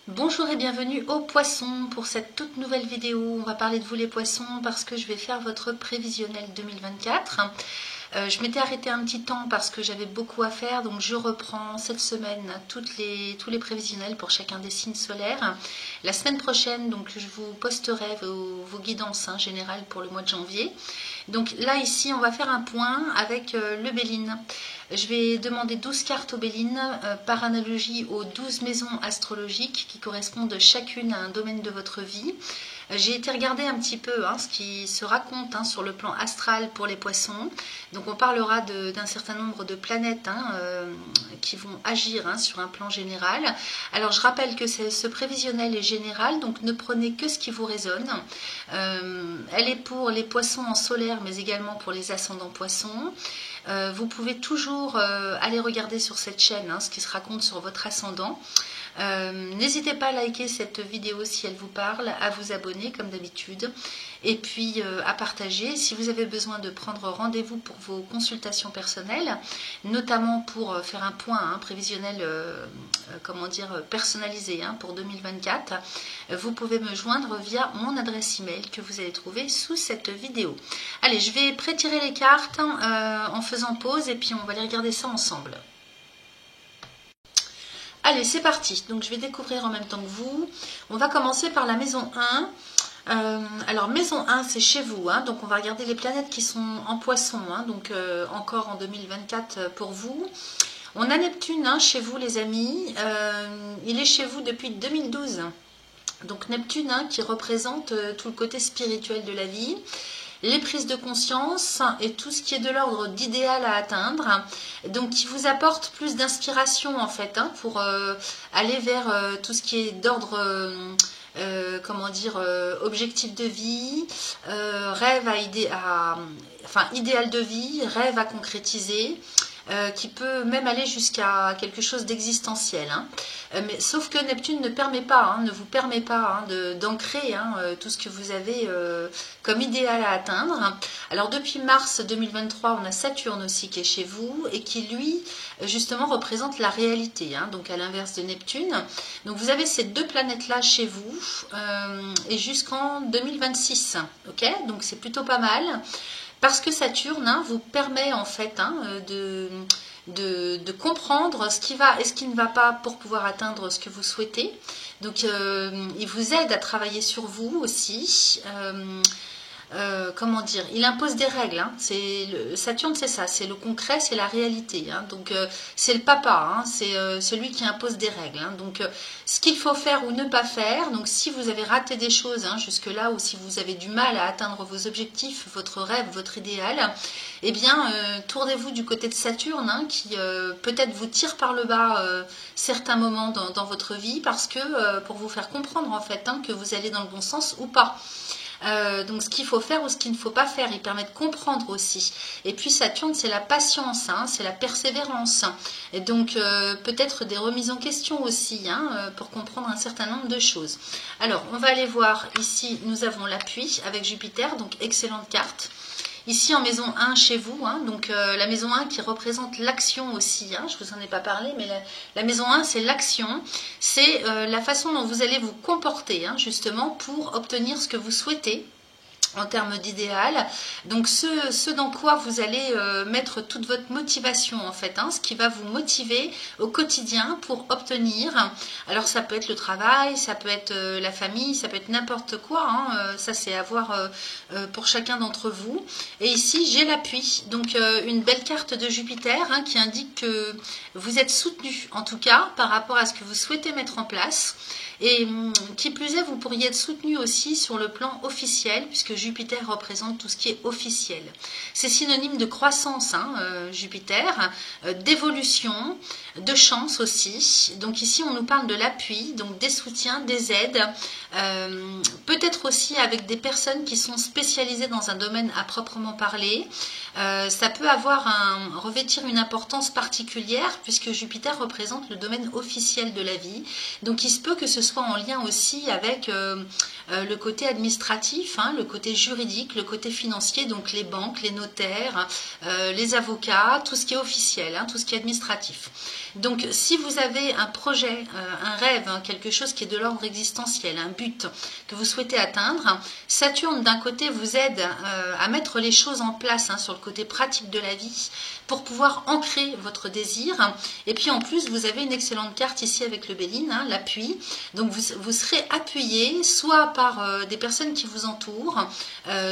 Bonjour et bienvenue aux poissons pour cette toute nouvelle vidéo. On va parler de vous les poissons parce que je vais faire votre prévisionnel 2024. Je m'étais arrêtée un petit temps parce que j'avais beaucoup à faire, donc je reprends cette semaine tous les prévisionnels pour chacun des signes solaires. La semaine prochaine, donc, je vous posterai vos guidances générales pour le mois de janvier. Donc là, ici, on va faire un point avec le Béline. Je vais demander 12 cartes au Béline par analogie aux 12 maisons astrologiques qui correspondent chacune à un domaine de votre vie. J'ai été regarder un petit peu ce qui se raconte sur le plan astral pour les poissons. Donc on parlera d'un certain nombre de planètes qui vont agir sur un plan général. Alors je rappelle que ce prévisionnel est général, donc ne prenez que ce qui vous résonne. Elle est pour les poissons en solaire, mais également pour les ascendants poissons. Vous pouvez toujours aller regarder sur cette chaîne ce qui se raconte sur votre ascendant. N'hésitez pas à liker cette vidéo si elle vous parle, à vous abonner comme d'habitude et puis à partager. Si vous avez besoin de prendre rendez-vous pour vos consultations personnelles, notamment pour faire un point prévisionnel personnalisé pour 2024, vous pouvez me joindre via mon adresse email que vous allez trouver sous cette vidéo. Allez, je vais prétirer les cartes en faisant pause et puis on va aller regarder ça ensemble. Allez, c'est parti. Donc, je vais découvrir en même temps que vous. On va commencer par la maison 1. Alors, maison 1, c'est chez vous. Donc, on va regarder les planètes qui sont en poisson. Donc, encore en 2024 pour vous. On a Neptune chez vous, les amis. Il est chez vous depuis 2012. Donc, Neptune qui représente tout le côté spirituel de la vie. Les prises de conscience et tout ce qui est de l'ordre d'idéal à atteindre, donc qui vous apporte plus d'inspiration en fait pour aller vers tout ce qui est d'ordre objectif de vie, rêve idéal de vie, rêve à concrétiser. Qui peut même aller jusqu'à quelque chose d'existentiel. Mais sauf que Neptune ne vous permet pas d'ancrer tout ce que vous avez comme idéal à atteindre. Alors depuis mars 2023, on a Saturne aussi qui est chez vous et qui lui justement représente la réalité, donc à l'inverse de Neptune. Donc vous avez ces deux planètes-là chez vous et jusqu'en 2026. Ok, donc c'est plutôt pas mal. Parce que Saturne vous permet en fait de comprendre ce qui va et ce qui ne va pas pour pouvoir atteindre ce que vous souhaitez. Donc il vous aide à travailler sur vous aussi. Il impose des règles. Saturne, c'est ça, c'est le concret, c'est la réalité. Donc c'est le papa, c'est celui qui impose des règles. Donc ce qu'il faut faire ou ne pas faire. Donc si vous avez raté des choses jusque-là ou si vous avez du mal à atteindre vos objectifs, votre rêve, votre idéal, eh bien tournez-vous du côté de Saturne qui peut-être vous tire par le bas certains moments dans votre vie parce que pour vous faire comprendre en fait que vous allez dans le bon sens ou pas. Donc ce qu'il faut faire ou ce qu'il ne faut pas faire, il permet de comprendre aussi. Et puis Saturne, c'est la patience, c'est la persévérance. Et donc peut-être des remises en question aussi, pour comprendre un certain nombre de choses. Alors, on va aller voir, ici, nous avons l'appui avec Jupiter, donc excellente carte. Ici en maison 1 chez vous, donc la maison 1 qui représente l'action aussi, je vous en ai pas parlé, mais la maison 1 c'est l'action, c'est la façon dont vous allez vous comporter justement pour obtenir ce que vous souhaitez en termes d'idéal, donc ce dans quoi vous allez mettre toute votre motivation en fait, ce qui va vous motiver au quotidien pour obtenir, alors ça peut être le travail, ça peut être la famille, ça peut être n'importe quoi, ça c'est à voir pour chacun d'entre vous. Et ici j'ai l'appui, donc une belle carte de Jupiter qui indique que vous êtes soutenu en tout cas par rapport à ce que vous souhaitez mettre en place. Et qui plus est, vous pourriez être soutenu aussi sur le plan officiel, puisque Jupiter représente tout ce qui est officiel. C'est synonyme de croissance, Jupiter, d'évolution, de chance aussi. Donc ici, on nous parle de l'appui, donc des soutiens, des aides, peut-être aussi avec des personnes qui sont spécialisées dans un domaine à proprement parler. Ça peut revêtir une importance particulière, puisque Jupiter représente le domaine officiel de la vie. Donc il se peut que ce soit en lien aussi avec le côté administratif, le côté côté juridique, le côté financier, donc les banques, les notaires, les avocats, tout ce qui est officiel, hein, tout ce qui est administratif. Donc si vous avez un projet, un rêve, hein, quelque chose qui est de l'ordre existentiel, un but que vous souhaitez atteindre, Saturne d'un côté vous aide à mettre les choses en place, hein, sur le côté pratique de la vie pour pouvoir ancrer votre désir. Et puis en plus vous avez une excellente carte ici avec le Béline, hein, l'appui. Donc vous serez appuyé soit par des personnes qui vous entourent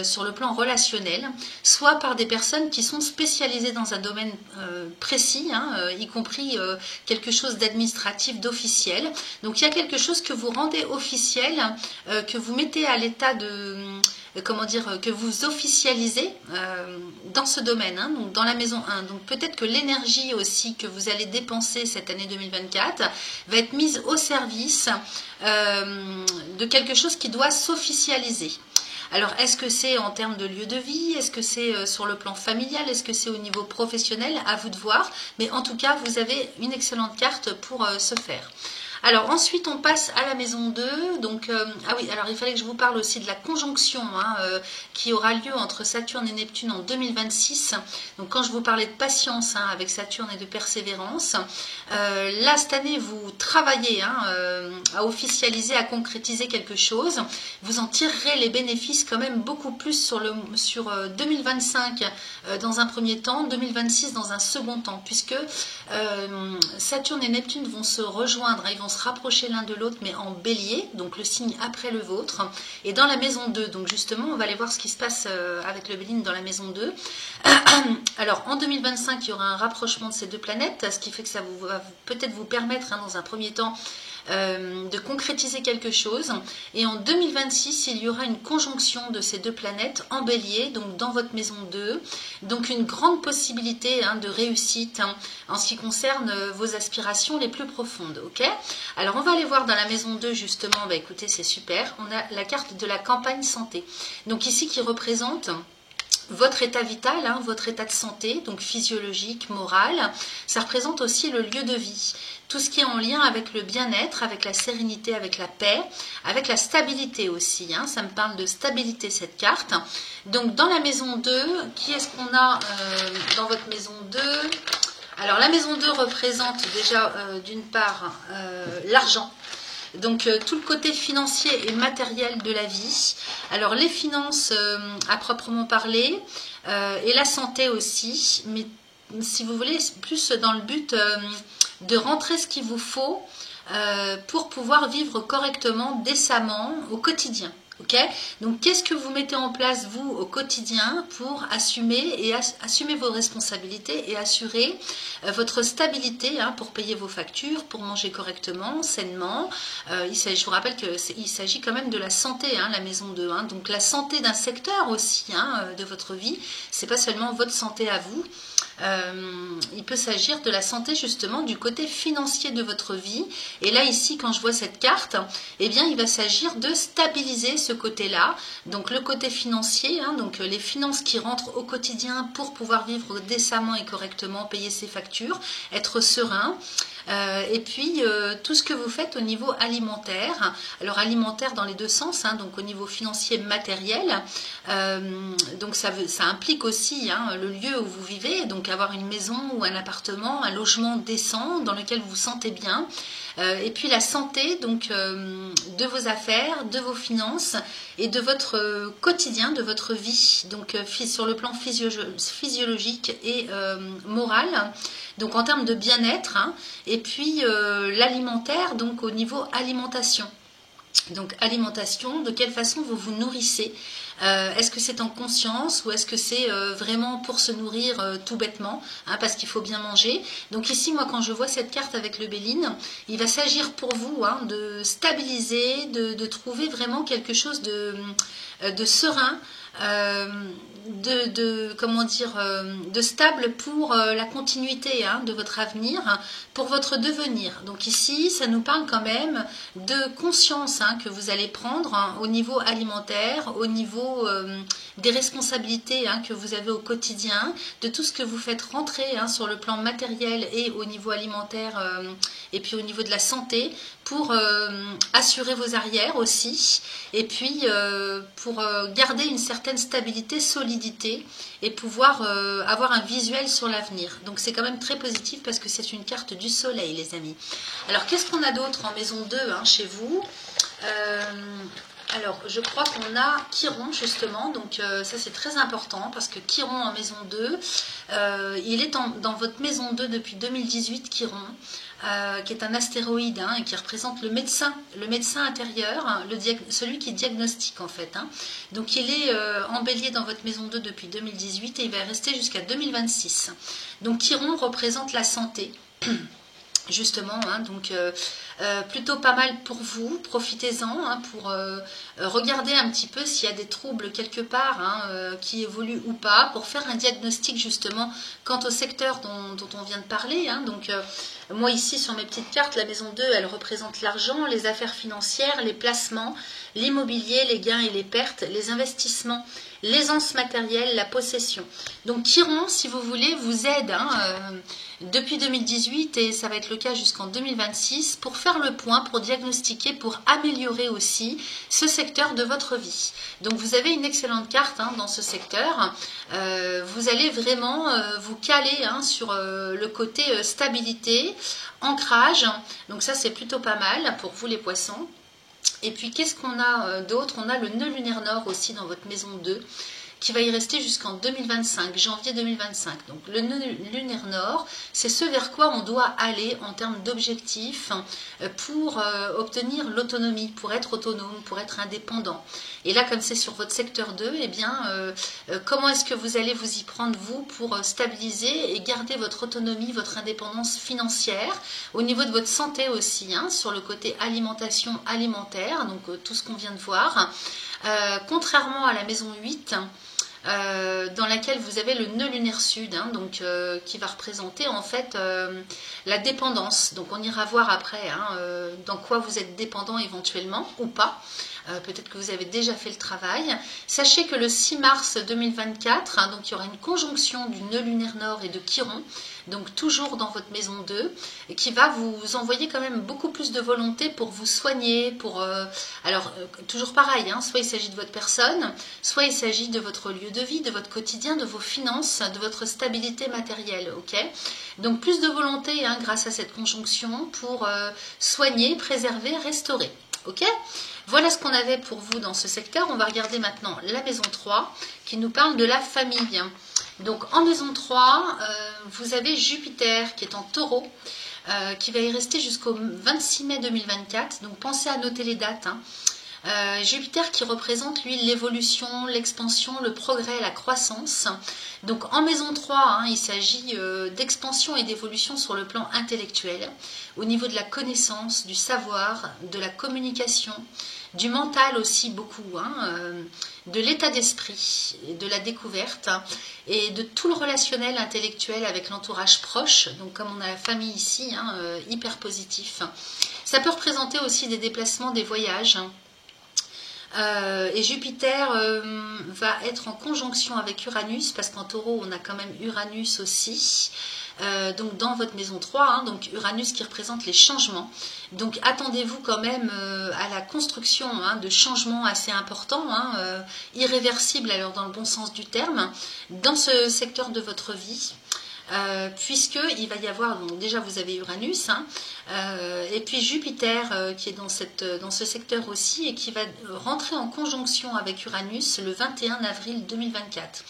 sur le plan relationnel, soit par des personnes qui sont spécialisées dans un domaine précis, hein, y compris quelque chose d'administratif, d'officiel. Donc il y a quelque chose que vous rendez officiel, que vous mettez à l'état de... comment dire, que vous officialisez dans ce domaine, hein, donc dans la maison 1. Donc peut-être que l'énergie aussi que vous allez dépenser cette année 2024 va être mise au service de quelque chose qui doit s'officialiser. Alors, est-ce que c'est en termes de lieu de vie? Est-ce que c'est sur le plan familial? Est-ce que c'est au niveau professionnel? À vous de voir. Mais en tout cas, vous avez une excellente carte pour ce faire. Alors ensuite on passe à la maison 2, donc ah oui, alors il fallait que je vous parle aussi de la conjonction, hein, qui aura lieu entre Saturne et Neptune en 2026. Donc quand je vous parlais de patience, hein, avec Saturne et de persévérance, là cette année vous travaillez, hein, à officialiser, à concrétiser quelque chose. Vous en tirerez les bénéfices quand même beaucoup plus sur 2025 dans un premier temps, 2026 dans un second temps, puisque Saturne et Neptune vont se rejoindre, hein, ils vont se rapprocher l'un de l'autre, mais en bélier, donc le signe après le vôtre, et dans la maison 2. Donc justement, on va aller voir ce qui se passe avec le Béline dans la maison 2. Alors en 2025, il y aura un rapprochement de ces deux planètes, ce qui fait que ça va peut-être vous permettre, hein, dans un premier temps, de concrétiser quelque chose. Et en 2026, il y aura une conjonction de ces deux planètes en bélier, donc dans votre maison 2. Donc une grande possibilité, hein, de réussite, hein, en ce qui concerne vos aspirations les plus profondes. Ok? Alors on va aller voir dans la maison 2 justement. Bah écoutez, c'est super. On a la carte de la campagne santé. Donc ici qui représente votre état vital, hein, votre état de santé, donc physiologique, moral. Ça représente aussi le lieu de vie. Tout ce qui est en lien avec le bien-être, avec la sérénité, avec la paix, avec la stabilité aussi, hein. Ça me parle de stabilité cette carte. Donc dans la maison 2, qui est-ce qu'on a dans votre maison 2? Alors la maison 2 représente déjà d'une part l'argent. Donc tout le côté financier et matériel de la vie. Alors les finances à proprement parler, et la santé aussi, mais si vous voulez, plus dans le but de rentrer ce qu'il vous faut pour pouvoir vivre correctement, décemment, au quotidien. Okay, donc qu'est-ce que vous mettez en place vous au quotidien pour assumer vos responsabilités et assurer votre stabilité, hein, pour payer vos factures, pour manger correctement, sainement. Je vous rappelle qu'il s'agit quand même de la santé, hein, la maison 2, hein, donc la santé d'un secteur aussi, hein, de votre vie. C'est pas seulement votre santé à vous. Il peut s'agir de la santé justement du côté financier de votre vie. Et là ici, quand je vois cette carte, eh bien il va s'agir de stabiliser ce côté-là, donc le côté financier, hein, donc les finances qui rentrent au quotidien pour pouvoir vivre décemment et correctement, payer ses factures, être serein. Et puis tout ce que vous faites au niveau alimentaire, alors alimentaire dans les deux sens, hein, donc au niveau financier matériel, donc ça implique aussi, hein, le lieu où vous vivez, donc avoir une maison ou un appartement, un logement décent dans lequel vous vous sentez bien, et puis la santé, donc de vos affaires, de vos finances et de votre quotidien, de votre vie, donc sur le plan physiologique et moral, donc en termes de bien-être, hein, et puis l'alimentaire, donc au niveau alimentation. Donc alimentation, de quelle façon vous vous nourrissez, est-ce que c'est en conscience ou est-ce que c'est vraiment pour se nourrir tout bêtement, hein, parce qu'il faut bien manger. Donc ici, moi, quand je vois cette carte avec le Béline, il va s'agir pour vous, hein, de stabiliser, de trouver vraiment quelque chose de serein, comment dire, de stable pour la continuité hein, de votre avenir, pour votre devenir. Donc ici, ça nous parle quand même de conscience hein, que vous allez prendre hein, au niveau alimentaire, au niveau des responsabilités hein, que vous avez au quotidien, de tout ce que vous faites rentrer hein, sur le plan matériel et au niveau alimentaire et puis au niveau de la santé pour assurer vos arrières aussi et puis pour garder une certaine stabilité, solidité et pouvoir avoir un visuel sur l'avenir. Donc c'est quand même très positif parce que c'est une carte du soleil les amis. Alors qu'est-ce qu'on a d'autre en maison 2 hein, chez vous alors, je crois qu'on a Chiron, justement, donc ça c'est très important parce que Chiron en maison 2, il est dans votre maison 2 depuis 2018, Chiron, qui est un astéroïde hein, et qui représente le médecin intérieur, hein, celui qui diagnostique en fait. Hein. Donc il est en bélier dans votre maison 2 depuis 2018 et il va rester jusqu'à 2026. Donc Chiron représente la santé. Justement, hein, donc plutôt pas mal pour vous, profitez-en hein, pour regarder un petit peu s'il y a des troubles quelque part hein, qui évoluent ou pas, pour faire un diagnostic justement quant au secteur dont on vient de parler. Hein, donc moi ici sur mes petites cartes, la maison 2, elle représente l'argent, les affaires financières, les placements, l'immobilier, les gains et les pertes, les investissements, l'aisance matérielle, la possession. Donc Chiron, si vous voulez, vous aide hein, depuis 2018 et ça va être le cas jusqu'en 2026 pour faire le point, pour diagnostiquer, pour améliorer aussi ce secteur de votre vie. Donc vous avez une excellente carte hein, dans ce secteur. Vous allez vraiment vous caler hein, sur le côté stabilité, ancrage. Donc ça c'est plutôt pas mal pour vous les poissons. Et puis qu'est-ce qu'on a d'autre? On a le nœud lunaire nord aussi dans votre maison 2 qui va y rester jusqu'en 2025, janvier 2025. Donc le nœud lunaire nord, c'est ce vers quoi on doit aller en termes d'objectifs pour obtenir l'autonomie, pour être autonome, pour être indépendant. Et là, comme c'est sur votre secteur 2, eh bien, comment est-ce que vous allez vous y prendre, vous, pour stabiliser et garder votre autonomie, votre indépendance financière, au niveau de votre santé aussi, hein, sur le côté alimentation alimentaire, donc tout ce qu'on vient de voir. Contrairement à la maison 8, dans laquelle vous avez le nœud lunaire sud, hein, donc, qui va représenter en fait la dépendance. Donc on ira voir après hein, dans quoi vous êtes dépendant éventuellement ou pas. Peut-être que vous avez déjà fait le travail. Sachez que le 6 mars 2024, hein, donc il y aura une conjonction du nœud lunaire nord et de Chiron, donc toujours dans votre maison 2, et qui va vous envoyer quand même beaucoup plus de volonté pour vous soigner, toujours pareil, hein, soit il s'agit de votre personne, soit il s'agit de votre lieu de vie, de votre quotidien, de vos finances, de votre stabilité matérielle, ok? Donc plus de volonté hein, grâce à cette conjonction pour soigner, préserver, restaurer, ok? Voilà ce qu'on avait pour vous dans ce secteur. On va regarder maintenant la maison 3 qui nous parle de la famille. Donc en maison 3, vous avez Jupiter qui est en taureau, qui va y rester jusqu'au 26 mai 2024. Donc pensez à noter les dates. Hein. Jupiter qui représente lui l'évolution, l'expansion, le progrès, la croissance. Donc en maison 3, hein, il s'agit d'expansion et d'évolution sur le plan intellectuel, au niveau de la connaissance, du savoir, de la communication, du mental aussi beaucoup, hein, de l'état d'esprit, de la découverte hein, et de tout le relationnel intellectuel avec l'entourage proche. Donc comme on a la famille ici, hein, hyper positif. Ça peut représenter aussi des déplacements, des voyages. Hein. Et Jupiter va être en conjonction avec Uranus, parce qu'en taureau, on a quand même Uranus aussi. Donc dans votre maison 3, hein, donc Uranus qui représente les changements. Donc attendez-vous quand même à la construction hein, de changements assez importants, hein, irréversibles alors dans le bon sens du terme, dans ce secteur de votre vie. Puisqu'il va y avoir, donc déjà vous avez Uranus, hein, et puis Jupiter qui est dans ce secteur aussi et qui va rentrer en conjonction avec Uranus le 21 avril 2024.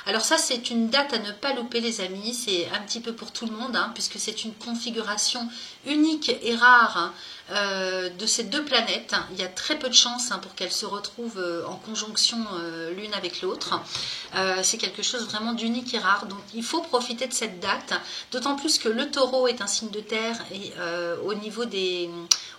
Alors ça c'est une date à ne pas louper les amis, c'est un petit peu pour tout le monde, hein, puisque c'est une configuration unique et rare hein, de ces deux planètes. Il y a très peu de chances hein, pour qu'elles se retrouvent en conjonction l'une avec l'autre. C'est quelque chose vraiment d'unique et rare, donc il faut profiter de cette date, d'autant plus que le taureau est un signe de terre et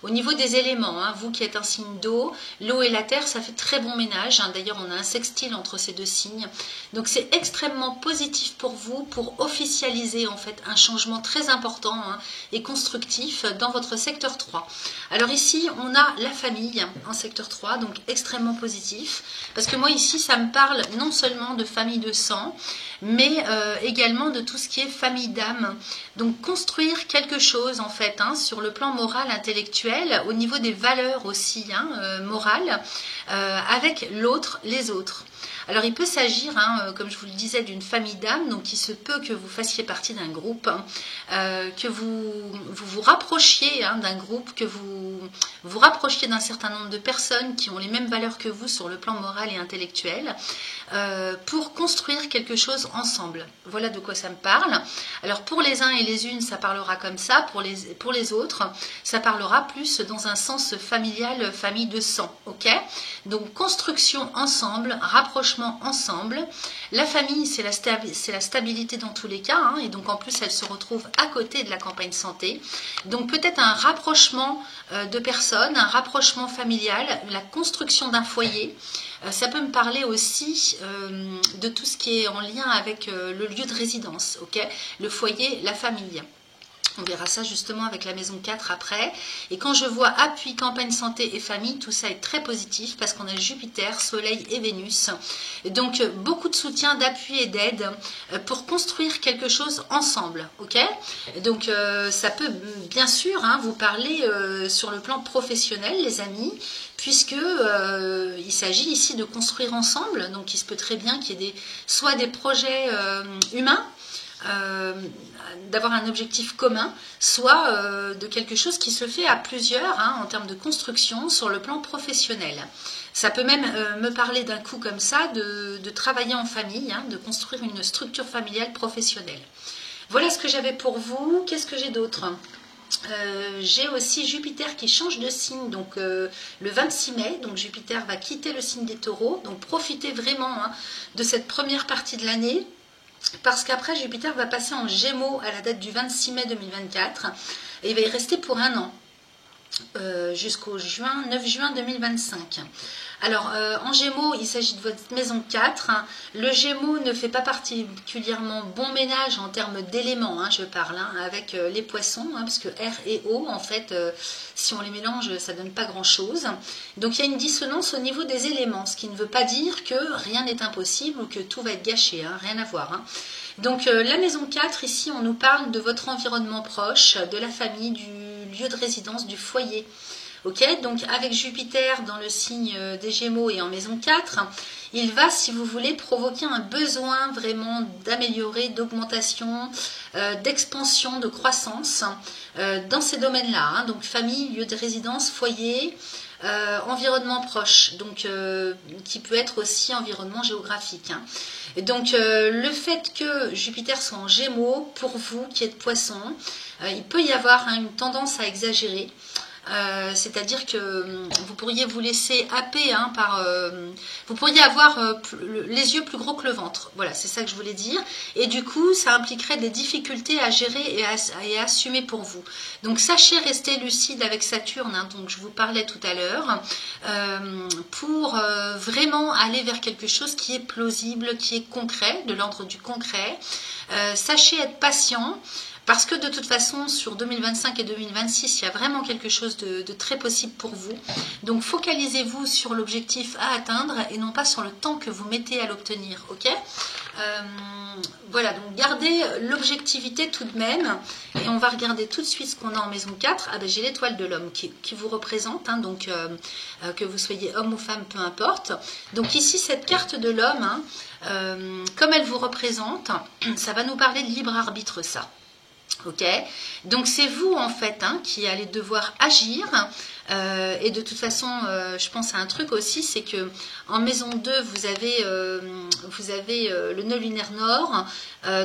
au Au niveau des éléments, hein, vous qui êtes un signe d'eau, l'eau et la terre, ça fait très bon ménage. Hein. D'ailleurs, on a un sextile entre ces deux signes. Donc, c'est extrêmement positif pour vous, pour officialiser en fait un changement très important hein, et constructif dans votre secteur 3. Alors ici, on a la famille en secteur 3, donc extrêmement positif. Parce que moi, ici, ça me parle non seulement de famille de sang, mais également de tout ce qui est famille d'âme. Donc construire quelque chose en fait hein, sur le plan moral, intellectuel, au niveau des valeurs aussi hein, morales, avec l'autre, les autres. Alors il peut s'agir, hein, comme je vous le disais, d'une famille d'âme, donc il se peut que vous fassiez partie d'un groupe, hein, que vous rapprochiez hein, d'un groupe, que vous rapprochiez d'un certain nombre de personnes qui ont les mêmes valeurs que vous sur le plan moral et intellectuel, pour construire quelque chose ensemble. Voilà de quoi ça me parle. Alors pour les uns et les unes, ça parlera comme ça, pour les autres, ça parlera plus dans un sens familial, famille de sang, ok? Donc construction ensemble, rapprochement ensemble. La famille, c'est la stabilité dans tous les cas, hein, et donc en plus elle se retrouve à côté de la campagne santé. Donc peut-être un rapprochement de personnes, un rapprochement familial, la construction d'un foyer. Ça peut me parler aussi de tout ce qui est en lien avec le lieu de résidence, ok? Le foyer, la famille. On verra ça justement avec la maison 4 après. Et quand je vois appui, campagne, santé et famille, tout ça est très positif parce qu'on a Jupiter, Soleil et Vénus. Et donc beaucoup de soutien, d'appui et d'aide pour construire quelque chose ensemble. Ok? Donc ça peut bien sûr hein, vous parler sur le plan professionnel, les amis, puisque il s'agit ici de construire ensemble. Donc il se peut très bien qu'il y ait soit des projets humains, d'avoir un objectif commun, soit de quelque chose qui se fait à plusieurs hein, en termes de construction sur le plan professionnel. Ça peut même me parler d'un coup comme ça de travailler en famille, hein, de construire une structure familiale professionnelle. Voilà ce que j'avais pour vous. Qu'est-ce que j'ai d'autre ? J'ai aussi Jupiter qui change de signe donc le 26 mai, donc Jupiter va quitter le signe des taureaux, donc profitez vraiment hein, de cette première partie de l'année. Parce qu'après, Jupiter va passer en Gémeaux à la date du 26 mai 2024 et il va y rester pour un an, jusqu'au 9 juin 2025. Alors, en Gémeaux, il s'agit de votre maison 4. Le Gémeaux ne fait pas particulièrement bon ménage en termes d'éléments, hein, je parle, hein, avec les poissons, hein, parce que R et O, en fait, si on les mélange, ça ne donne pas grand-chose. Donc, il y a une dissonance au niveau des éléments, ce qui ne veut pas dire que rien n'est impossible ou que tout va être gâché, hein, rien à voir. Hein. Donc, la maison 4, ici, on nous parle de votre environnement proche, de la famille, du lieu de résidence, du foyer. Ok, donc avec Jupiter dans le signe des Gémeaux et en maison 4, il va, si vous voulez, provoquer un besoin vraiment d'améliorer, d'augmentation, d'expansion, de croissance dans ces domaines-là. Hein, donc famille, lieu de résidence, foyer, environnement proche, donc qui peut être aussi environnement géographique. Hein. Et donc le fait que Jupiter soit en Gémeaux, pour vous qui êtes Poisson, il peut y avoir hein, une tendance à exagérer. C'est-à-dire que vous pourriez vous laisser happer hein, par... vous pourriez avoir les yeux plus gros que le ventre. Voilà, c'est ça que je voulais dire. Et du coup, ça impliquerait des difficultés à gérer et à assumer pour vous. Donc, sachez rester lucide avec Saturne, hein, donc je vous parlais tout à l'heure, pour vraiment aller vers quelque chose qui est plausible, qui est concret, de l'ordre du concret. Sachez être patient. Parce que de toute façon, sur 2025 et 2026, il y a vraiment quelque chose de très possible pour vous. Donc, focalisez-vous sur l'objectif à atteindre et non pas sur le temps que vous mettez à l'obtenir. Ok ? Voilà, donc gardez l'objectivité tout de même. Et on va regarder tout de suite ce qu'on a en maison 4. Ah ben, j'ai l'étoile de l'homme qui vous représente, hein, donc que vous soyez homme ou femme, peu importe. Donc ici, cette carte de l'homme, hein, comme elle vous représente, ça va nous parler de libre arbitre, ça. Ok, donc c'est vous en fait hein, qui allez devoir agir et de toute façon je pense à un truc aussi, c'est que en maison 2 vous avez le nœud lunaire nord,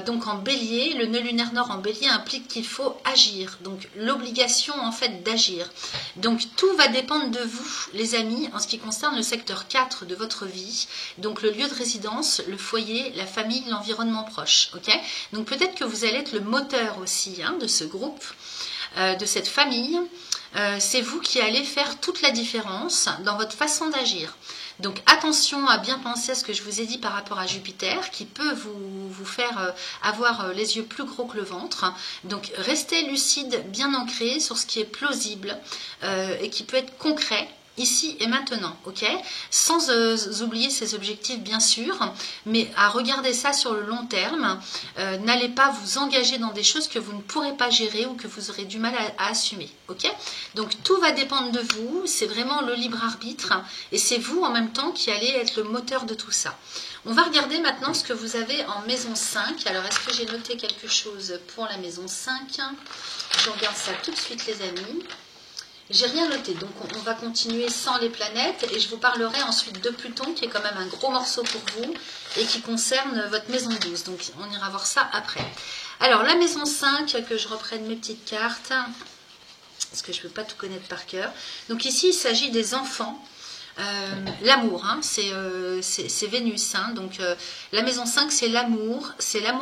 donc en bélier, le nœud lunaire nord en bélier implique qu'il faut agir, donc l'obligation en fait d'agir. Donc tout va dépendre de vous les amis en ce qui concerne le secteur 4 de votre vie, donc le lieu de résidence, le foyer, la famille, l'environnement proche. Ok, donc peut-être que vous allez être le moteur aussi hein, de ce groupe, de cette famille. c'est vous qui allez faire toute la différence dans votre façon d'agir. Donc attention à bien penser à ce que je vous ai dit par rapport à Jupiter, qui peut vous faire avoir les yeux plus gros que le ventre. Donc restez lucide, bien ancré sur ce qui est plausible et qui peut être concret. Ici et maintenant, ok? Sans oublier ses objectifs, bien sûr, mais à regarder ça sur le long terme. N'allez pas vous engager dans des choses que vous ne pourrez pas gérer ou que vous aurez du mal à assumer, ok? Donc tout va dépendre de vous, c'est vraiment le libre arbitre et c'est vous en même temps qui allez être le moteur de tout ça. On va regarder maintenant ce que vous avez en maison 5. Alors, est-ce que j'ai noté quelque chose pour la maison 5? Je regarde ça tout de suite, les amis. J'ai rien noté, donc on va continuer sans les planètes et je vous parlerai ensuite de Pluton qui est quand même un gros morceau pour vous et qui concerne votre maison 12. Donc on ira voir ça après. Alors la maison 5, que je reprenne mes petites cartes, parce que je ne peux pas tout connaître par cœur. Donc ici il s'agit des enfants. L'amour, hein, c'est Vénus, hein, donc la maison 5 c'est l'amour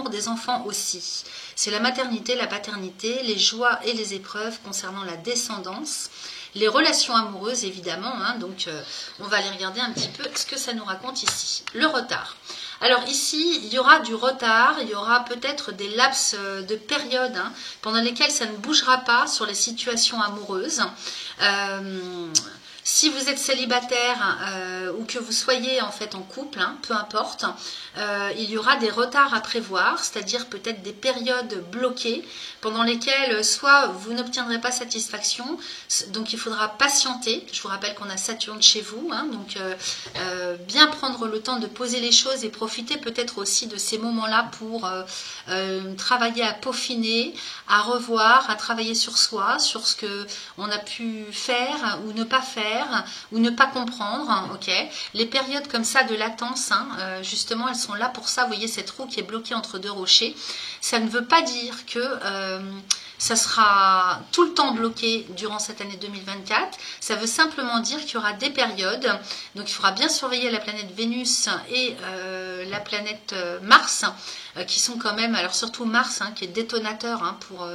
des enfants aussi, c'est la maternité, la paternité, les joies et les épreuves concernant la descendance, les relations amoureuses évidemment, hein, donc on va aller regarder un petit peu ce que ça nous raconte ici. Le retard. Alors ici, il y aura du retard, il y aura peut-être des laps de période hein, pendant lesquels ça ne bougera pas sur les situations amoureuses. Si vous êtes célibataire ou que vous soyez en fait en couple, hein, peu importe, il y aura des retards à prévoir, c'est-à-dire peut-être des périodes bloquées pendant lesquelles soit vous n'obtiendrez pas satisfaction, donc il faudra patienter. Je vous rappelle qu'on a Saturne chez vous, hein, donc bien prendre le temps de poser les choses et profiter peut-être aussi de ces moments-là pour travailler à peaufiner, à revoir, à travailler sur soi, sur ce que on a pu faire ou ne pas faire, ou ne pas comprendre, ok. Les périodes comme ça de latence, hein, justement, elles sont là pour ça. Vous voyez cette roue qui est bloquée entre deux rochers. Ça ne veut pas dire que ça sera tout le temps bloqué durant cette année 2024. Ça veut simplement dire qu'il y aura des périodes. Donc, il faudra bien surveiller la planète Vénus et la planète Mars, qui sont quand même, alors surtout Mars, hein, qui est détonateur hein, pour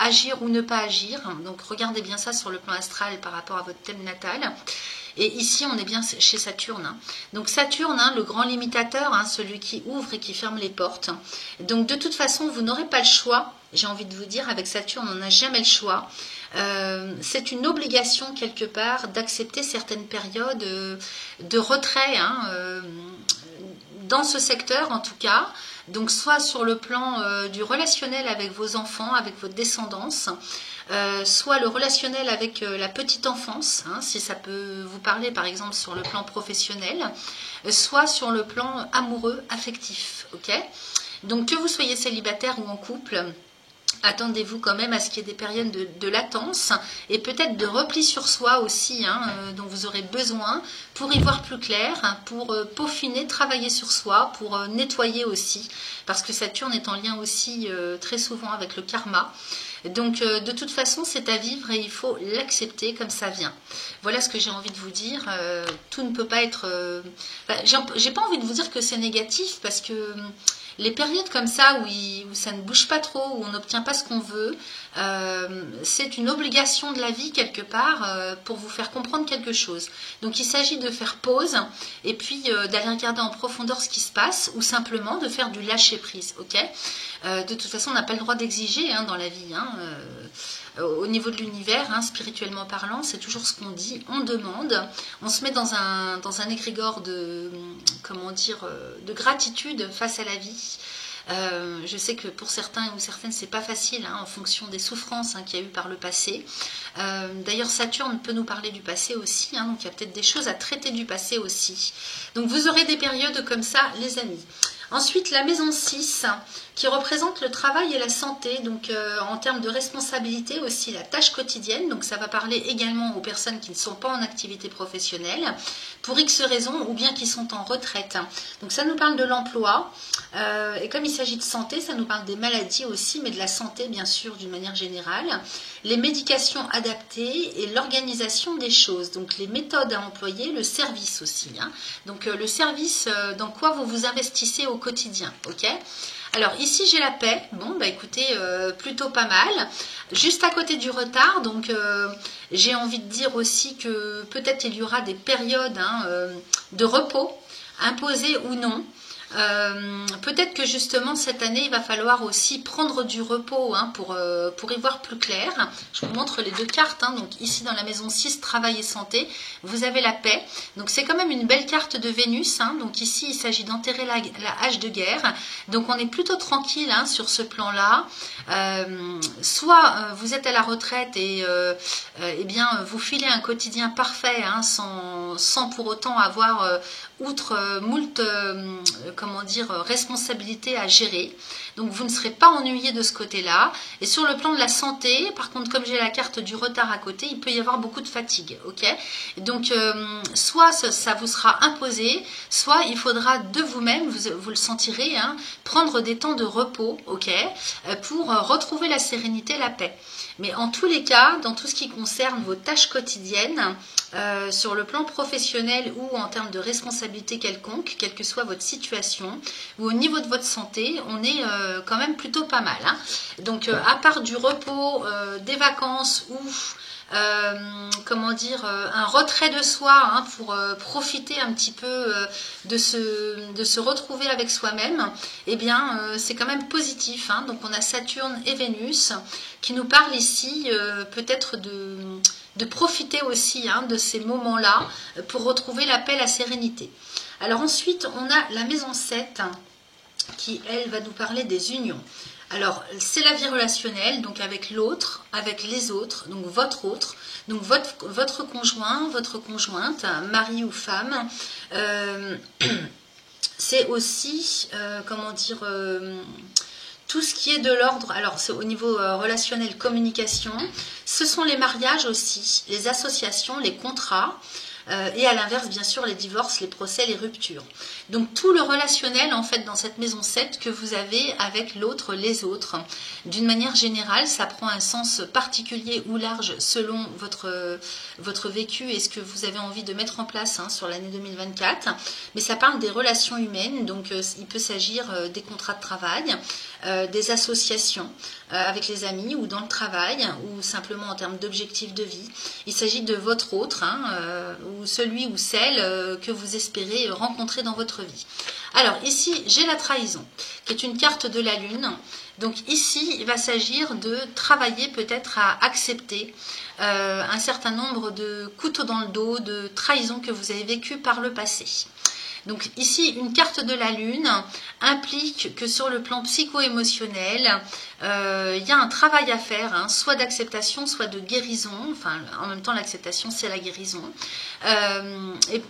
agir ou ne pas agir. Donc, regardez bien ça sur le plan astral par rapport à votre thème natal. Et ici, on est bien chez Saturne. Hein. Donc Saturne, hein, le grand limitateur, hein, celui qui ouvre et qui ferme les portes. Donc de toute façon, vous n'aurez pas le choix. J'ai envie de vous dire, avec Saturne, on n'a jamais le choix. C'est une obligation quelque part d'accepter certaines périodes de retrait, hein, dans ce secteur en tout cas. Donc soit sur le plan du relationnel avec vos enfants, avec votre descendance, soit le relationnel avec la petite enfance, hein, si ça peut vous parler par exemple sur le plan professionnel, soit sur le plan amoureux, affectif, ok. Donc que vous soyez célibataire ou en couple, attendez-vous quand même à ce qu'il y ait des périodes de latence et peut-être de repli sur soi aussi, hein, dont vous aurez besoin pour y voir plus clair, hein, pour peaufiner, travailler sur soi, pour nettoyer aussi, parce que Saturne est en lien aussi très souvent avec le karma. Donc de toute façon c'est à vivre et il faut l'accepter comme ça vient. Voilà ce que j'ai envie de vous dire. Tout ne peut pas être... j'ai pas envie de vous dire que c'est négatif parce que les périodes comme ça où ça ne bouge pas trop, où on n'obtient pas ce qu'on veut, c'est une obligation de la vie quelque part pour vous faire comprendre quelque chose. Donc il s'agit de faire pause et puis d'aller regarder en profondeur ce qui se passe ou simplement de faire du lâcher prise, ok. De toute façon on n'a pas le droit d'exiger hein, dans la vie, hein, au niveau de l'univers, hein, spirituellement parlant, c'est toujours ce qu'on dit, on demande, on se met dans un égrégore de, comment dire, de gratitude face à la vie. Je sais que pour certains ou certaines c'est pas facile hein, en fonction des souffrances hein, qu'il y a eu par le passé. D'ailleurs Saturne peut nous parler du passé aussi, hein, donc il y a peut-être des choses à traiter du passé aussi. Donc vous aurez des périodes comme ça les amis. Ensuite, la maison 6 qui représente le travail et la santé, donc en termes de responsabilité aussi, la tâche quotidienne. Donc ça va parler également aux personnes qui ne sont pas en activité professionnelle, pour X raisons, ou bien qui sont en retraite. Donc ça nous parle de l'emploi, et comme il s'agit de santé, ça nous parle des maladies aussi, mais de la santé bien sûr d'une manière générale, les médications adaptées et l'organisation des choses, donc les méthodes à employer, le service aussi. Hein. Donc le service, dans quoi vous vous investissez au quotidien, ok. Alors ici j'ai la paix, bon bah écoutez, plutôt pas mal. Juste à côté du retard, donc j'ai envie de dire aussi que peut-être il y aura des périodes de repos, imposées ou non. Peut-être que justement cette année il va falloir aussi prendre du repos pour y voir plus clair. Je vous montre les deux cartes, donc ici dans la maison 6, travail et santé, vous avez la paix, donc c'est quand même une belle carte de Vénus, donc ici il s'agit d'enterrer la hache de guerre, donc on est plutôt tranquille sur ce plan là. Soit vous êtes à la retraite et eh bien vous filez un quotidien parfait sans pour autant avoir outre moult comment dire, responsabilité à gérer. Donc vous ne serez pas ennuyé de ce côté-là. Et sur le plan de la santé, par contre, comme j'ai la carte du retard à côté, il peut y avoir beaucoup de fatigue. Ok. Donc soit ça vous sera imposé, soit il faudra de vous-même, vous le sentirez, prendre des temps de repos, ok, pour retrouver la sérénité, la paix. Mais en tous les cas, dans tout ce qui concerne vos tâches quotidiennes, sur le plan professionnel ou en termes de responsabilité quelconque, quelle que soit votre situation, ou au niveau de votre santé, on est quand même plutôt pas mal. Donc à part du repos, des vacances ou comment dire, un retrait de soi pour profiter un petit peu de se retrouver avec soi-même, eh bien c'est quand même positif. Donc on a Saturne et Vénus qui nous parlent ici peut-être de profiter aussi de ces moments-là pour retrouver la paix, la sérénité. Alors ensuite, on a la maison 7 qui, elle, va nous parler des unions. Alors, c'est la vie relationnelle, donc avec l'autre, avec les autres, donc votre autre, donc votre conjoint, votre conjointe, mari ou femme. C'est aussi, comment dire... tout ce qui est de l'ordre, alors c'est au niveau relationnel, communication, ce sont les mariages aussi, les associations, les contrats, et à l'inverse bien sûr les divorces, les procès, les ruptures. Donc tout le relationnel en fait dans cette maison 7 que vous avez avec l'autre, les autres. D'une manière générale, ça prend un sens particulier ou large selon votre vécu et ce que vous avez envie de mettre en place sur l'année 2024. Mais ça parle des relations humaines, donc il peut s'agir des contrats de travail, des associations avec les amis ou dans le travail ou simplement en termes d'objectifs de vie. Il s'agit de votre autre ou celui ou celle que vous espérez rencontrer dans votre vie. Alors ici j'ai la trahison qui est une carte de la lune. Donc ici il va s'agir de travailler peut-être à accepter un certain nombre de couteaux dans le dos, de trahisons que vous avez vécues par le passé. Donc ici, une carte de la Lune implique que sur le plan psycho-émotionnel, il y a un travail à faire, soit d'acceptation, soit de guérison. Enfin, en même temps, l'acceptation, c'est la guérison. Et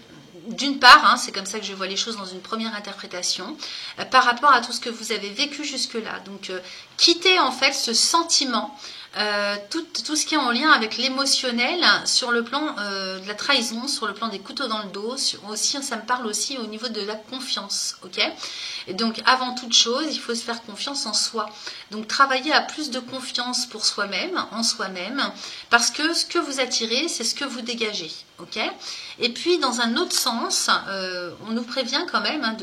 d'une part, c'est comme ça que je vois les choses dans une première interprétation, par rapport à tout ce que vous avez vécu jusque-là. Donc, quitter en fait ce sentiment, tout ce qui est en lien avec l'émotionnel sur le plan de la trahison, sur le plan des couteaux dans le dos, aussi, ça me parle aussi au niveau de la confiance, ok. Et donc avant toute chose, il faut se faire confiance en soi. Donc travailler à plus de confiance pour soi-même, en soi-même, parce que ce que vous attirez, c'est ce que vous dégagez, ok. Et puis dans un autre sens, on nous prévient quand même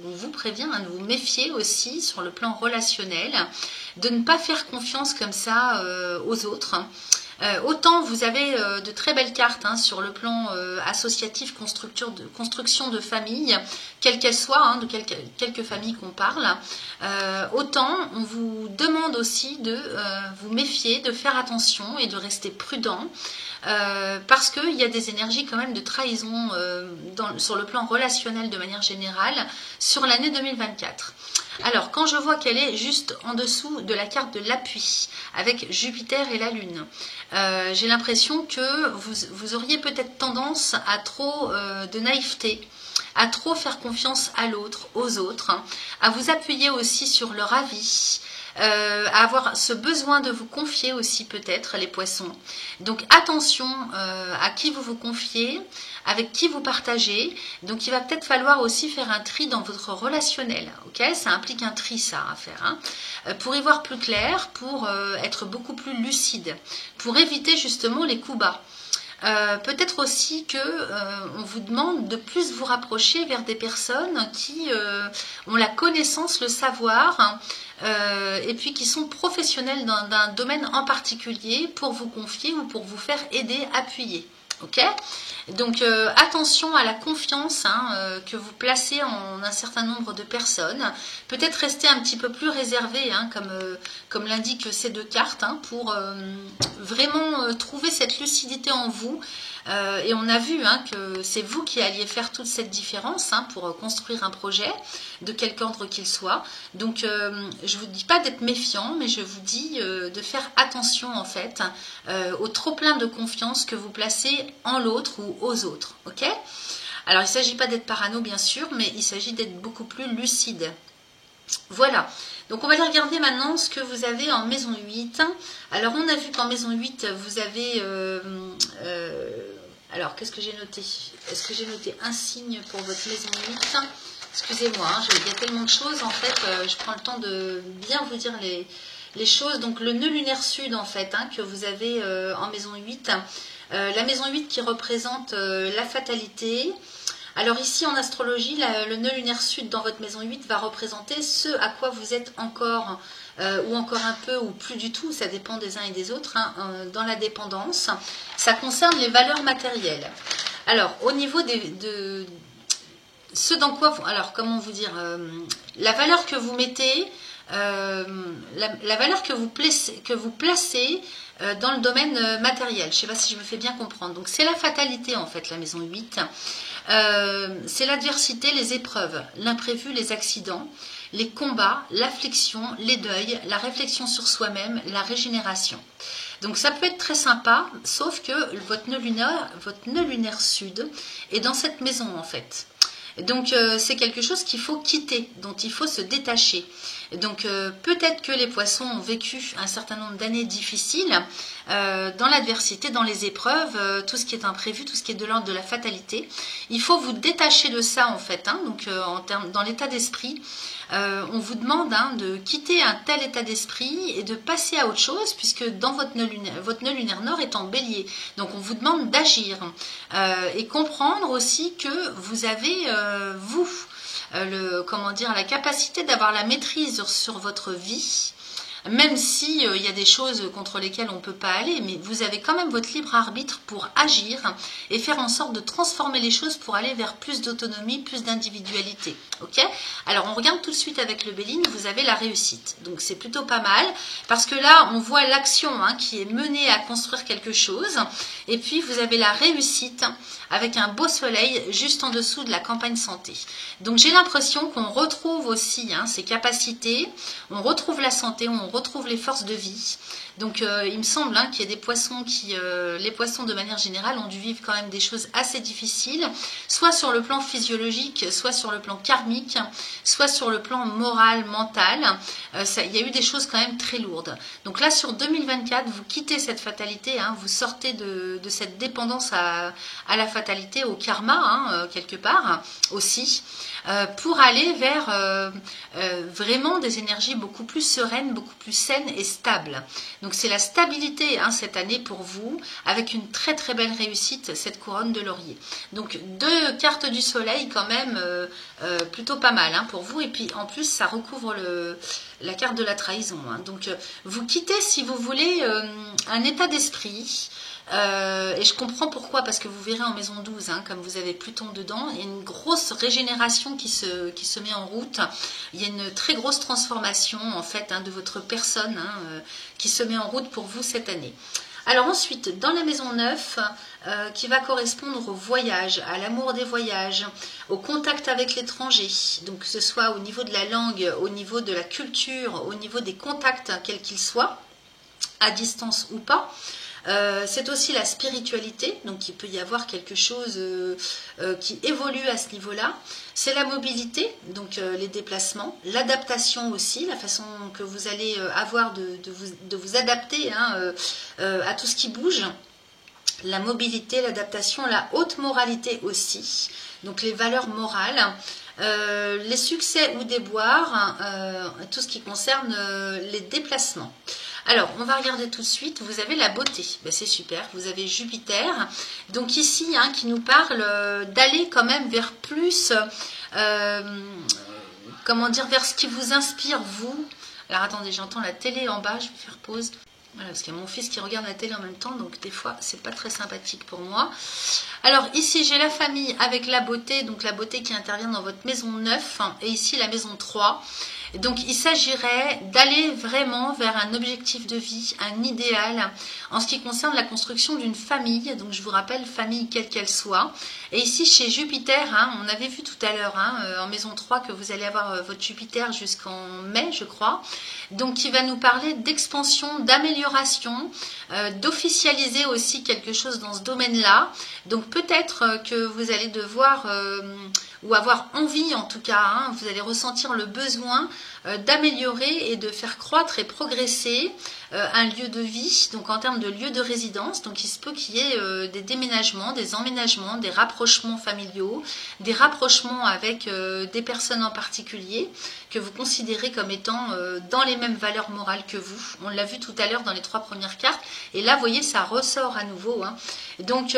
on vous prévient de vous méfier aussi sur le plan relationnel, de ne pas faire confiance comme ça aux autres. Autant vous avez de très belles cartes sur le plan associatif, construction de famille, quelle qu'elle soit, de quelques familles qu'on parle, autant on vous demande aussi de vous méfier, de faire attention et de rester prudent. Parce qu'il y a des énergies quand même de trahison sur le plan relationnel de manière générale sur l'année 2024. Alors, quand je vois qu'elle est juste en dessous de la carte de l'appui, avec Jupiter et la Lune, j'ai l'impression que vous auriez peut-être tendance à trop de naïveté, à trop faire confiance à l'autre, aux autres, à vous appuyer aussi sur leur avis, à avoir ce besoin de vous confier aussi peut-être les poissons. Donc attention à qui vous vous confiez, avec qui vous partagez. Donc il va peut-être falloir aussi faire un tri dans votre relationnel, ok. Ça implique un tri ça à faire, pour y voir plus clair, pour être beaucoup plus lucide, pour éviter justement les coups bas. Peut-être aussi que on vous demande de plus vous rapprocher vers des personnes qui ont la connaissance, le savoir, hein, et puis qui sont professionnels d'un domaine en particulier pour vous confier ou pour vous faire aider, appuyer. Ok? Donc attention à la confiance hein, que vous placez en un certain nombre de personnes. Peut-être rester un petit peu plus réservé, hein, comme l'indiquent ces deux cartes, hein, pour vraiment trouver cette lucidité en vous. Et on a vu hein, que c'est vous qui alliez faire toute cette différence hein, pour construire un projet, de quelque ordre qu'il soit. Donc je ne vous dis pas d'être méfiant, mais je vous dis de faire attention en fait au trop-plein de confiance que vous placez en l'autre ou aux autres. Ok? Alors il ne s'agit pas d'être parano bien sûr, mais il s'agit d'être beaucoup plus lucide. Voilà, donc on va aller regarder maintenant ce que vous avez en maison 8. Alors on a vu qu'en maison 8, vous avez... alors qu'est-ce que j'ai noté? Est-ce que j'ai noté un signe pour votre maison 8? Excusez-moi, hein, il y a tellement de choses en fait, je prends le temps de bien vous dire les choses. Donc le nœud lunaire sud en fait, hein, que vous avez en maison 8. La maison 8 qui représente la fatalité. Alors ici en astrologie, le nœud lunaire sud dans votre maison 8 va représenter ce à quoi vous êtes encore, ou encore un peu, ou plus du tout, ça dépend des uns et des autres, hein, dans la dépendance. Ça concerne les valeurs matérielles. Alors au niveau de ce dans quoi, alors comment vous dire, la valeur que vous mettez, la valeur que vous placez dans le domaine matériel. Je ne sais pas si je me fais bien comprendre. Donc c'est la fatalité en fait, la maison 8. C'est l'adversité, les épreuves, l'imprévu, les accidents, les combats, l'affliction, les deuils, la réflexion sur soi-même, la régénération. Donc ça peut être très sympa, sauf que votre nœud lunaire sud est dans cette maison en fait. Donc c'est quelque chose qu'il faut quitter, dont il faut se détacher. Donc peut-être que les poissons ont vécu un certain nombre d'années difficiles dans l'adversité, dans les épreuves, tout ce qui est imprévu, tout ce qui est de l'ordre de la fatalité. Il faut vous détacher de ça en fait. Hein. Donc dans l'état d'esprit, on vous demande hein, de quitter un tel état d'esprit et de passer à autre chose, puisque dans votre nœud lunaire nord est en bélier. Donc on vous demande d'agir et comprendre aussi que vous avez, vous, la capacité d'avoir la maîtrise sur votre vie, même si il y a des choses contre lesquelles on ne peut pas aller, mais vous avez quand même votre libre arbitre pour agir et faire en sorte de transformer les choses pour aller vers plus d'autonomie, plus d'individualité. Ok? Alors on regarde tout de suite avec le Béline, vous avez la réussite. Donc c'est plutôt pas mal, parce que là on voit l'action hein, qui est menée à construire quelque chose, et puis vous avez la réussite avec un beau soleil juste en dessous de la campagne santé. Donc j'ai l'impression qu'on retrouve aussi hein, ces capacités, on retrouve la santé, on retrouve les forces de vie. Donc il me semble hein, qu'il y a des poissons qui, les poissons de manière générale ont dû vivre quand même des choses assez difficiles, soit sur le plan physiologique, soit sur le plan karmique, soit sur le plan moral, mental. Il y a eu des choses quand même très lourdes. Donc là sur 2024, vous quittez cette fatalité, hein, vous sortez de cette dépendance à la fatalité, au karma, hein, quelque part aussi, pour aller vers vraiment des énergies beaucoup plus sereines, beaucoup plus saines et stables. Donc c'est la stabilité hein, cette année pour vous, avec une très très belle réussite, cette couronne de laurier. Donc 2 cartes du soleil quand même, plutôt pas mal hein, pour vous. Et puis en plus ça recouvre la carte de la trahison. Hein. Donc vous quittez si vous voulez un état d'esprit. Et je comprends pourquoi, parce que vous verrez en maison 12, hein, comme vous avez Pluton dedans, il y a une grosse régénération qui se met en route. Il y a une très grosse transformation en fait hein, de votre personne hein, qui se met en route pour vous cette année. Alors ensuite, dans la maison 9, qui va correspondre au voyage, à l'amour des voyages, au contact avec l'étranger, donc que ce soit au niveau de la langue, au niveau de la culture, au niveau des contacts, quels qu'ils soient, à distance ou pas. C'est aussi la spiritualité, donc il peut y avoir quelque chose qui évolue à ce niveau-là. C'est la mobilité, donc les déplacements, l'adaptation aussi, la façon que vous allez avoir de vous adapter hein, à tout ce qui bouge. La mobilité, l'adaptation, la haute moralité aussi, donc les valeurs morales. Les succès ou déboires, tout ce qui concerne les déplacements. Alors, on va regarder tout de suite. Vous avez la beauté. Ben, c'est super. Vous avez Jupiter. Donc ici, hein, qui nous parle d'aller quand même vers plus, comment dire, vers ce qui vous inspire, vous. Alors, attendez, j'entends la télé en bas. Je vais faire pause. Voilà, parce qu'il y a mon fils qui regarde la télé en même temps, donc des fois c'est pas très sympathique pour moi. Alors ici j'ai la famille avec la beauté, donc la beauté qui intervient dans votre maison 9, hein, et ici la maison 3. Donc il s'agirait d'aller vraiment vers un objectif de vie, un idéal en ce qui concerne la construction d'une famille. Donc je vous rappelle, famille quelle qu'elle soit. Et ici chez Jupiter, hein, on avait vu tout à l'heure en maison 3 que vous allez avoir votre Jupiter jusqu'en mai je crois. Donc qui va nous parler d'expansion, d'amélioration, d'officialiser aussi quelque chose dans ce domaine-là. Donc peut-être que vous allez devoir ou avoir envie en tout cas, hein, vous allez ressentir le besoin d'améliorer et de faire croître et progresser un lieu de vie, donc en termes de lieu de résidence. Donc il se peut qu'il y ait des déménagements, des emménagements, des rapprochements familiaux, des rapprochements avec des personnes en particulier que vous considérez comme étant dans les mêmes valeurs morales que vous. On l'a vu tout à l'heure dans les 3 premières cartes, et là vous voyez ça ressort à nouveau, hein. Donc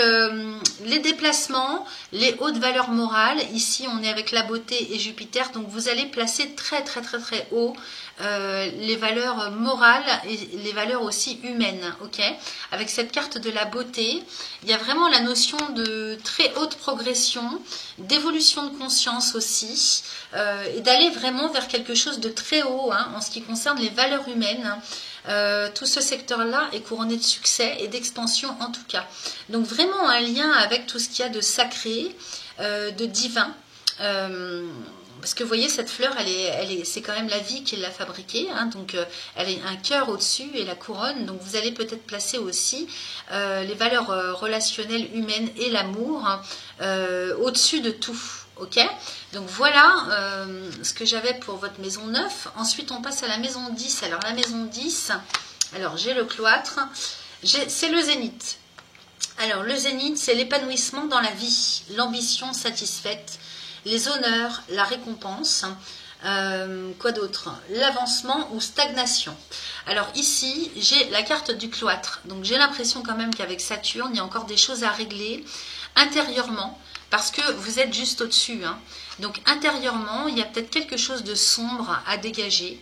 les déplacements, les hautes valeurs morales, ici on est avec la beauté et Jupiter, donc vous allez placer très très très très haut les valeurs morales et les valeurs aussi humaines, ok. Avec cette carte de la beauté, il y a vraiment la notion de très haute progression, d'évolution de conscience aussi, et d'aller vraiment vers quelque chose de très haut, hein, en ce qui concerne les valeurs humaines. Tout ce secteur-là est couronné de succès et d'expansion en tout cas. Donc vraiment un lien avec tout ce qu'il y a de sacré, de divin. Parce que vous voyez, cette fleur, c'est quand même la vie qui l'a fabriquée, hein, donc elle a un cœur au-dessus et la couronne, donc vous allez peut-être placer aussi les valeurs relationnelles humaines et l'amour au-dessus de tout, ok. Donc voilà ce que j'avais pour votre maison 9. Ensuite, on passe à la maison 10. Alors la maison 10, alors j'ai le cloître, c'est le zénith. Alors le zénith, c'est l'épanouissement dans la vie, l'ambition satisfaite, les honneurs, la récompense, quoi d'autre, l'avancement ou stagnation. Alors ici, j'ai la carte du cloître. Donc j'ai l'impression quand même qu'avec Saturne, il y a encore des choses à régler intérieurement, parce que vous êtes juste au-dessus, hein. Donc intérieurement, il y a peut-être quelque chose de sombre à dégager.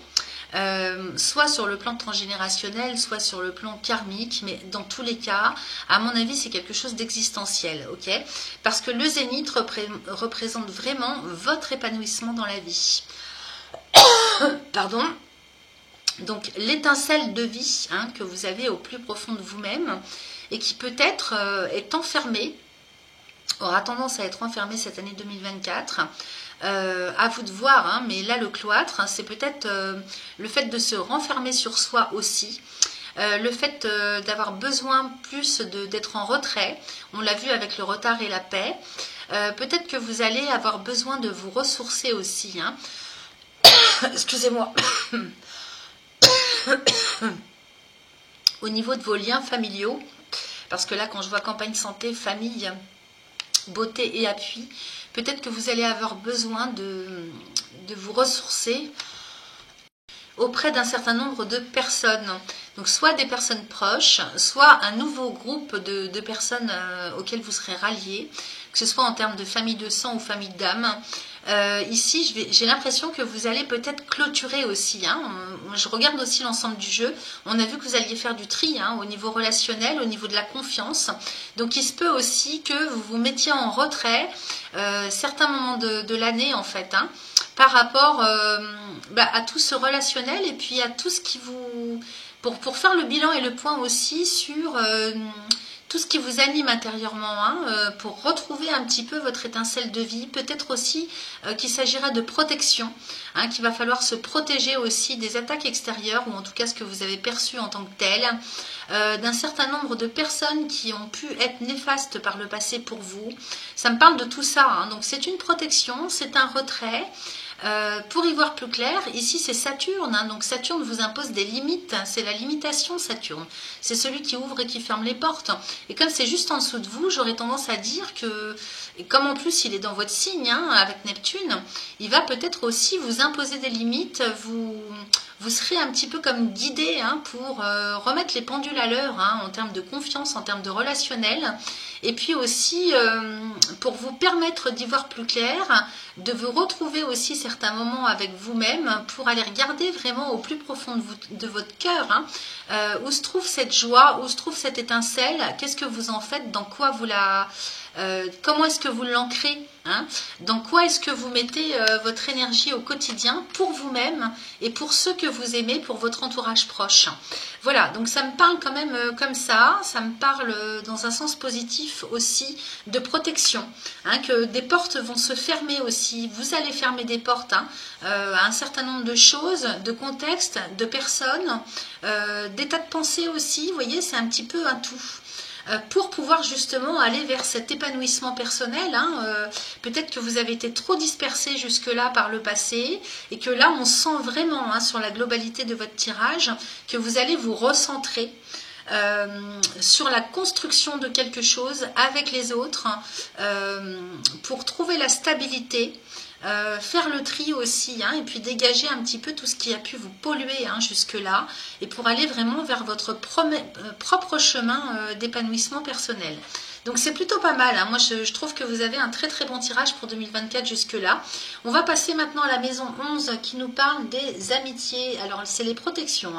Soit sur le plan transgénérationnel, soit sur le plan karmique, mais dans tous les cas, à mon avis, c'est quelque chose d'existentiel, ok. Parce que le zénith représente vraiment votre épanouissement dans la vie. Pardon. Donc l'étincelle de vie, hein, que vous avez au plus profond de vous-même et qui peut-être est enfermée, aura tendance à être enfermée cette année 2024. À vous de voir, hein, mais là le cloître, hein, c'est peut-être le fait de se renfermer sur soi aussi, le fait d'avoir besoin plus d'être en retrait. On l'a vu avec le retard et la paix. Peut-être que vous allez avoir besoin de vous ressourcer aussi, hein. Excusez-moi. Au niveau de vos liens familiaux, parce que là quand je vois campagne santé, famille, beauté et appui, peut-être que vous allez avoir besoin de vous ressourcer auprès d'un certain nombre de personnes. Donc soit des personnes proches, soit un nouveau groupe de personnes auxquelles vous serez ralliés, que ce soit en termes de famille de sang ou famille d'âme. Ici, j'ai l'impression que vous allez peut-être clôturer aussi, hein. Je regarde aussi l'ensemble du jeu. On a vu que vous alliez faire du tri, hein, au niveau relationnel, au niveau de la confiance. Donc il se peut aussi que vous vous mettiez en retrait certains moments de l'année en fait, hein, par rapport à tout ce relationnel et puis à tout ce qui vous... Pour faire le bilan et le point aussi sur tout ce qui vous anime intérieurement, hein, pour retrouver un petit peu votre étincelle de vie. Peut-être aussi qu'il s'agira de protection, hein, qu'il va falloir se protéger aussi des attaques extérieures, ou en tout cas ce que vous avez perçu en tant que tel, d'un certain nombre de personnes qui ont pu être néfastes par le passé pour vous. Ça me parle de tout ça, hein. Donc c'est une protection, c'est un retrait. Pour y voir plus clair, ici c'est Saturne, hein, donc Saturne vous impose des limites, hein, c'est la limitation Saturne, c'est celui qui ouvre et qui ferme les portes, et comme c'est juste en dessous de vous, j'aurais tendance à dire que, et comme en plus il est dans votre signe, hein, avec Neptune, il va peut-être aussi vous imposer des limites, vous vous serez un petit peu comme guidé pour remettre les pendules à l'heure en termes de confiance, en termes de relationnel, et puis aussi pour vous permettre d'y voir plus clair, de vous retrouver aussi certains moments avec vous-même pour aller regarder vraiment au plus profond de votre cœur où se trouve cette joie, où se trouve cette étincelle, qu'est-ce que vous en faites, dans quoi vous la... comment est-ce que vous l'ancrez, dans quoi est-ce que vous mettez votre énergie au quotidien pour vous-même et pour ceux que vous aimez, pour votre entourage proche. Voilà, donc ça me parle quand même comme ça me parle dans un sens positif aussi de protection, que des portes vont se fermer aussi, vous allez fermer des portes à un certain nombre de choses, de contextes, de personnes, d'états de pensée aussi, vous voyez, c'est un petit peu un tout. Pour pouvoir justement aller vers cet épanouissement personnel. Peut-être que vous avez été trop dispersé jusque-là par le passé et que là on sent vraiment sur la globalité de votre tirage que vous allez vous recentrer sur la construction de quelque chose avec les autres pour trouver la stabilité. Faire le tri aussi et puis dégager un petit peu tout ce qui a pu vous polluer jusque là et pour aller vraiment vers votre propre chemin d'épanouissement personnel. Donc c'est plutôt pas mal, moi je trouve que vous avez un très très bon tirage pour 2024 jusque là. On va passer maintenant à la maison 11 qui nous parle des amitiés. Alors c'est les protections,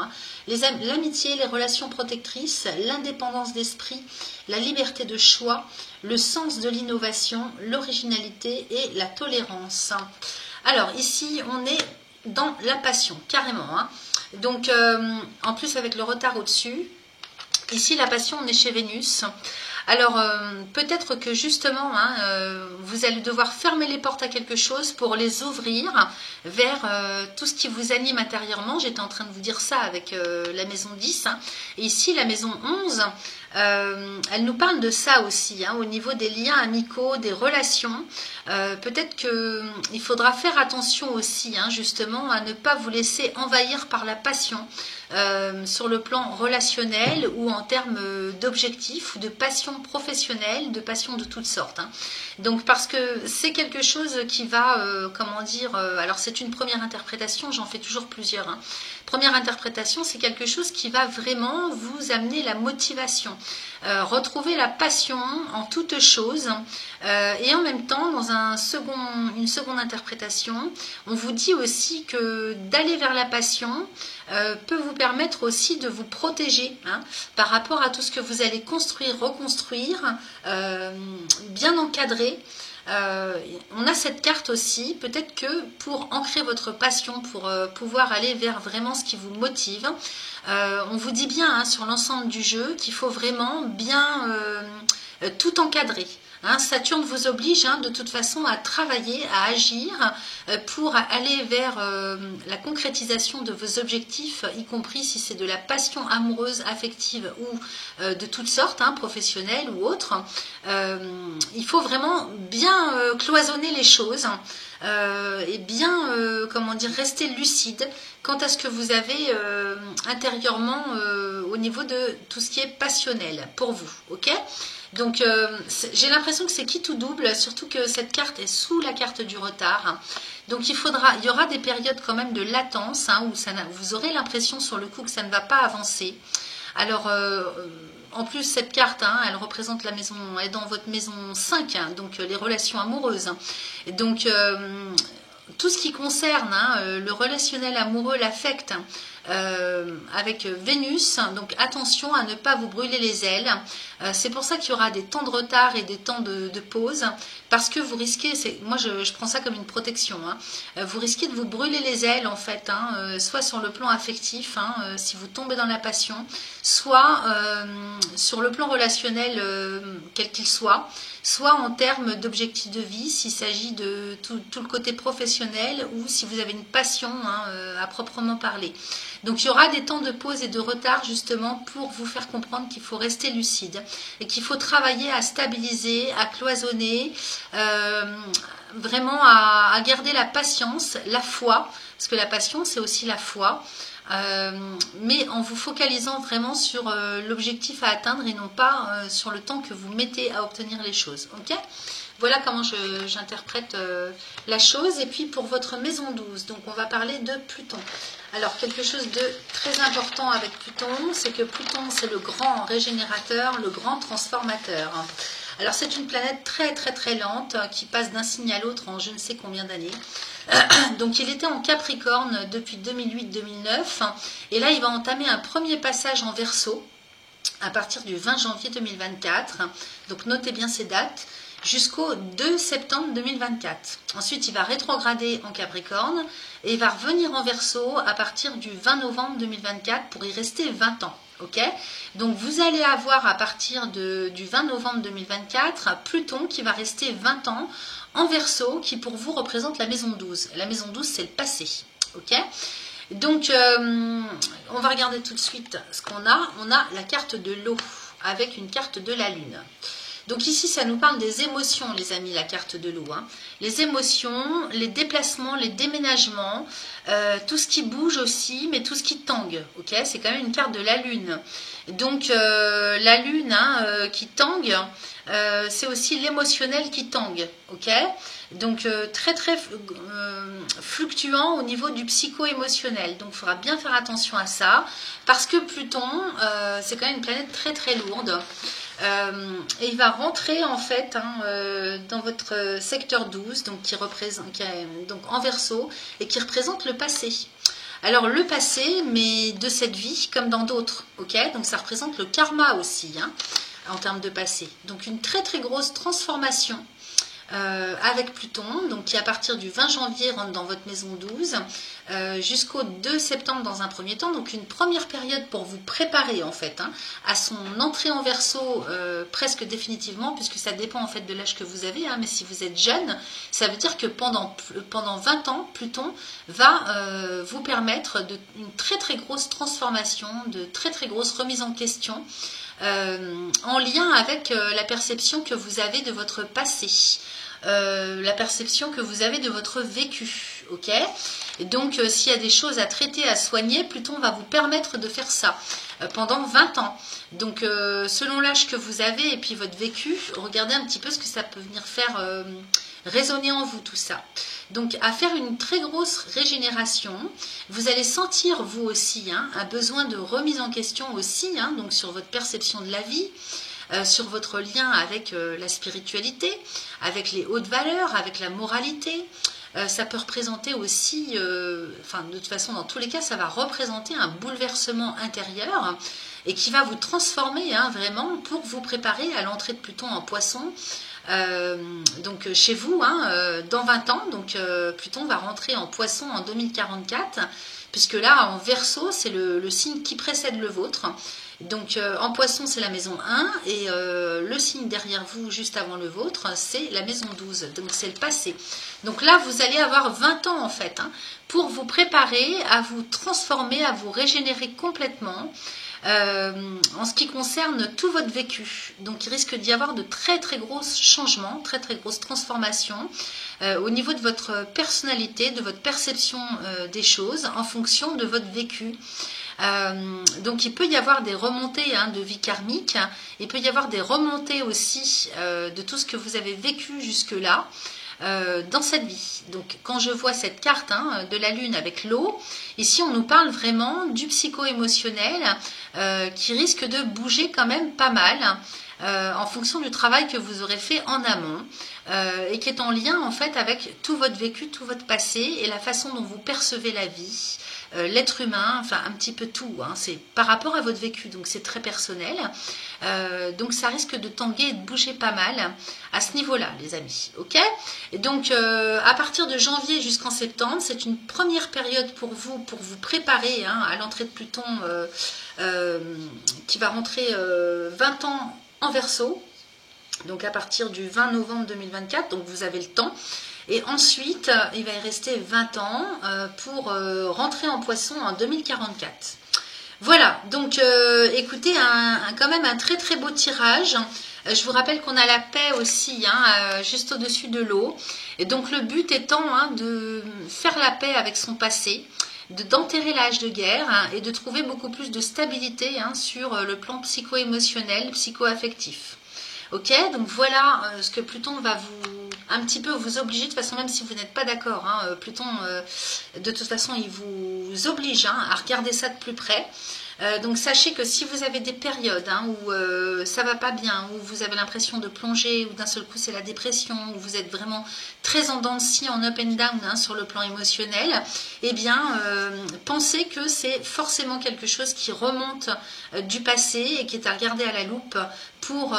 l'amitié, les relations protectrices, l'indépendance d'esprit, la liberté de choix, le sens de l'innovation, l'originalité et la tolérance. Alors ici on est dans la passion, carrément. Donc en plus avec le retard au-dessus, ici la passion on est chez Vénus. Alors peut-être que justement vous allez devoir fermer les portes à quelque chose pour les ouvrir vers tout ce qui vous anime intérieurement. J'étais en train de vous dire ça avec la maison 10 et ici la maison 11 elle nous parle de ça aussi au niveau des liens amicaux, des relations. Peut-être qu'il faudra faire attention aussi justement à ne pas vous laisser envahir par la passion sur le plan relationnel ou en termes d'objectifs ou de passion professionnelle, de passion de toutes sortes. Donc parce que c'est quelque chose qui va, alors c'est une première interprétation, j'en fais toujours plusieurs. Première interprétation, c'est quelque chose qui va vraiment vous amener la motivation, retrouver la passion en toute chose et en même temps, dans une seconde interprétation, on vous dit aussi que d'aller vers la passion peut vous permettre aussi de vous protéger par rapport à tout ce que vous allez construire, reconstruire, bien encadré. On a cette carte aussi, peut-être que pour ancrer votre passion, pour pouvoir aller vers vraiment ce qui vous motive, on vous dit bien sur l'ensemble du jeu qu'il faut vraiment bien tout encadrer. Saturne vous oblige de toute façon à travailler, à agir pour aller vers la concrétisation de vos objectifs, y compris si c'est de la passion amoureuse, affective ou de toutes sortes, professionnelle ou autre. Il faut vraiment bien cloisonner les choses et bien rester lucide quant à ce que vous avez intérieurement au niveau de tout ce qui est passionnel pour vous, ok ? Donc j'ai l'impression que c'est quitte ou double, surtout que cette carte est sous la carte du retard. Donc il y aura des périodes quand même de latence où vous aurez l'impression sur le coup que ça ne va pas avancer. Alors en plus cette carte, elle représente la maison, elle est dans votre maison 5, donc les relations amoureuses. Donc tout ce qui concerne le relationnel amoureux, l'affect, avec Vénus, donc attention à ne pas vous brûler les ailes. C'est pour ça qu'il y aura des temps de retard et des temps de pause, parce que vous risquez, moi je prends ça comme une protection, vous risquez de vous brûler les ailes en fait, soit sur le plan affectif, si vous tombez dans la passion, soit sur le plan relationnel quel qu'il soit en termes d'objectifs de vie, s'il s'agit de tout le côté professionnel ou si vous avez une passion à proprement parler. Donc il y aura des temps de pause et de retard justement pour vous faire comprendre qu'il faut rester lucide et qu'il faut travailler à stabiliser, à cloisonner, vraiment à garder la patience, la foi, parce que la passion c'est aussi la foi, mais en vous focalisant vraiment sur l'objectif à atteindre et non pas sur le temps que vous mettez à obtenir les choses. Ok ? Voilà comment j'interprète la chose. Et puis pour votre maison 12, donc on va parler de Pluton. Alors quelque chose de très important avec Pluton, c'est que Pluton c'est le grand régénérateur, le grand transformateur. Alors c'est une planète très très très lente qui passe d'un signe à l'autre en je ne sais combien d'années. Donc il était en Capricorne depuis 2008-2009 et là il va entamer un premier passage en Verseau à partir du 20 janvier 2024. Donc notez bien ces dates. Jusqu'au 2 septembre 2024. Ensuite, il va rétrograder en Capricorne et il va revenir en Verseau à partir du 20 novembre 2024 pour y rester 20 ans. Ok ? Donc, vous allez avoir à partir du 20 novembre 2024 Pluton qui va rester 20 ans en Verseau qui pour vous représente la maison 12. La maison 12, c'est le passé. Ok ? Donc, on va regarder tout de suite ce qu'on a. On a la carte de l'eau avec une carte de la Lune. Donc ici, ça nous parle des émotions, les amis, la carte de l'eau. Hein. Les émotions, les déplacements, les déménagements, tout ce qui bouge aussi, mais tout ce qui tangue. Ok, c'est quand même une carte de la Lune. Donc la Lune qui tangue, c'est aussi l'émotionnel qui tangue. Ok, donc très très fluctuant au niveau du psycho-émotionnel. Donc il faudra bien faire attention à ça, parce que Pluton, c'est quand même une planète très très lourde. Et il va rentrer en fait dans votre secteur 12, donc donc en Verseau, et qui représente le passé. Alors le passé, mais de cette vie comme dans d'autres, ok ? Donc ça représente le karma aussi, en termes de passé. Donc une très très grosse transformation avec Pluton, donc qui à partir du 20 janvier rentre dans votre maison 12 jusqu'au 2 septembre dans un premier temps, donc une première période pour vous préparer en fait à son entrée en Verseau presque définitivement, puisque ça dépend en fait de l'âge que vous avez, mais si vous êtes jeune, ça veut dire que pendant 20 ans, Pluton va vous permettre une très très grosse transformation, de très très grosses remises en question en lien avec la perception que vous avez de votre passé. La perception que vous avez de votre vécu, ok ? Et donc, s'il y a des choses à traiter, à soigner, Pluton va vous permettre de faire ça pendant 20 ans. Donc, selon l'âge que vous avez et puis votre vécu, regardez un petit peu ce que ça peut venir faire résonner en vous, tout ça. Donc, à faire une très grosse régénération, vous allez sentir, vous aussi, un besoin de remise en question aussi, donc sur votre perception de la vie, sur votre lien avec la spiritualité, avec les hautes valeurs, avec la moralité. Ça peut représenter aussi, de toute façon, dans tous les cas, ça va représenter un bouleversement intérieur et qui va vous transformer vraiment pour vous préparer à l'entrée de Pluton en Poisson. Donc chez vous, dans 20 ans, donc Pluton va rentrer en Poisson en 2044, puisque là, en Verseau, c'est le signe qui précède le vôtre. Donc en Poisson, c'est la maison 1 et le signe derrière vous, juste avant le vôtre, c'est la maison 12. Donc c'est le passé. Donc là, vous allez avoir 20 ans en fait pour vous préparer à vous transformer, à vous régénérer complètement en ce qui concerne tout votre vécu. Donc il risque d'y avoir de très très gros changements, très très grosses transformations au niveau de votre personnalité, de votre perception des choses en fonction de votre vécu. Donc il peut y avoir des remontées de vie karmique, il peut y avoir des remontées aussi de tout ce que vous avez vécu jusque-là dans cette vie. Donc quand je vois cette carte de la Lune avec l'eau, ici on nous parle vraiment du psycho-émotionnel qui risque de bouger quand même pas mal en fonction du travail que vous aurez fait en amont et qui est en lien en fait avec tout votre vécu, tout votre passé et la façon dont vous percevez la vie, l'être humain, enfin un petit peu tout, c'est par rapport à votre vécu, donc c'est très personnel, donc ça risque de tanguer et de bouger pas mal à ce niveau-là, les amis, ok ? Et donc à partir de janvier jusqu'en septembre, c'est une première période pour vous préparer à l'entrée de Pluton qui va rentrer 20 ans en Verseau, donc à partir du 20 novembre 2024, donc vous avez le temps. Et ensuite, il va y rester 20 ans pour rentrer en Poisson en 2044. Voilà, donc écoutez, quand même un très très beau tirage. Je vous rappelle qu'on a la paix aussi, juste au-dessus de l'eau. Et donc le but étant de faire la paix avec son passé, d'enterrer l'âge de guerre hein, et de trouver beaucoup plus de stabilité hein, sur le plan psycho-émotionnel, psycho-affectif. Ok, donc voilà ce que Pluton va un petit peu vous obliger, de toute façon même si vous n'êtes pas d'accord, hein, Pluton de toute façon il vous oblige hein, à regarder ça de plus près. Donc sachez que si vous avez des périodes hein, où ça va pas bien, où vous avez l'impression de plonger, où d'un seul coup c'est la dépression, où vous êtes vraiment très en dents de scie, en up and down hein, sur le plan émotionnel, eh bien pensez que c'est forcément quelque chose qui remonte du passé et qui est à regarder à la loupe pour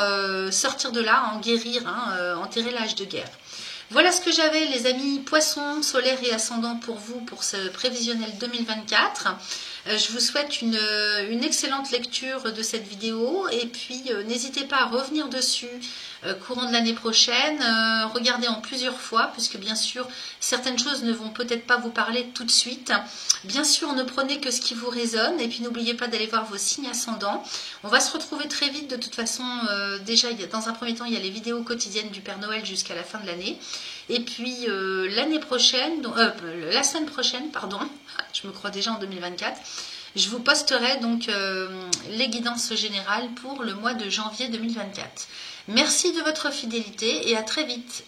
sortir de là, en guérir, hein, enterrer l'âge de guerre. Voilà ce que j'avais les amis poissons, solaires et ascendants pour vous pour ce prévisionnel 2024. Je vous souhaite une excellente lecture de cette vidéo et puis n'hésitez pas à revenir dessus courant de l'année prochaine, regardez en plusieurs fois puisque bien sûr certaines choses ne vont peut-être pas vous parler tout de suite. Bien sûr ne prenez que ce qui vous résonne et puis n'oubliez pas d'aller voir vos signes ascendants. On va se retrouver très vite de toute façon, déjà dans un premier temps il y a les vidéos quotidiennes du Père Noël jusqu'à la fin de l'année. Et puis l'année prochaine, la semaine prochaine, pardon, je me crois déjà en 2024, je vous posterai donc les guidances générales pour le mois de janvier 2024. Merci de votre fidélité et à très vite.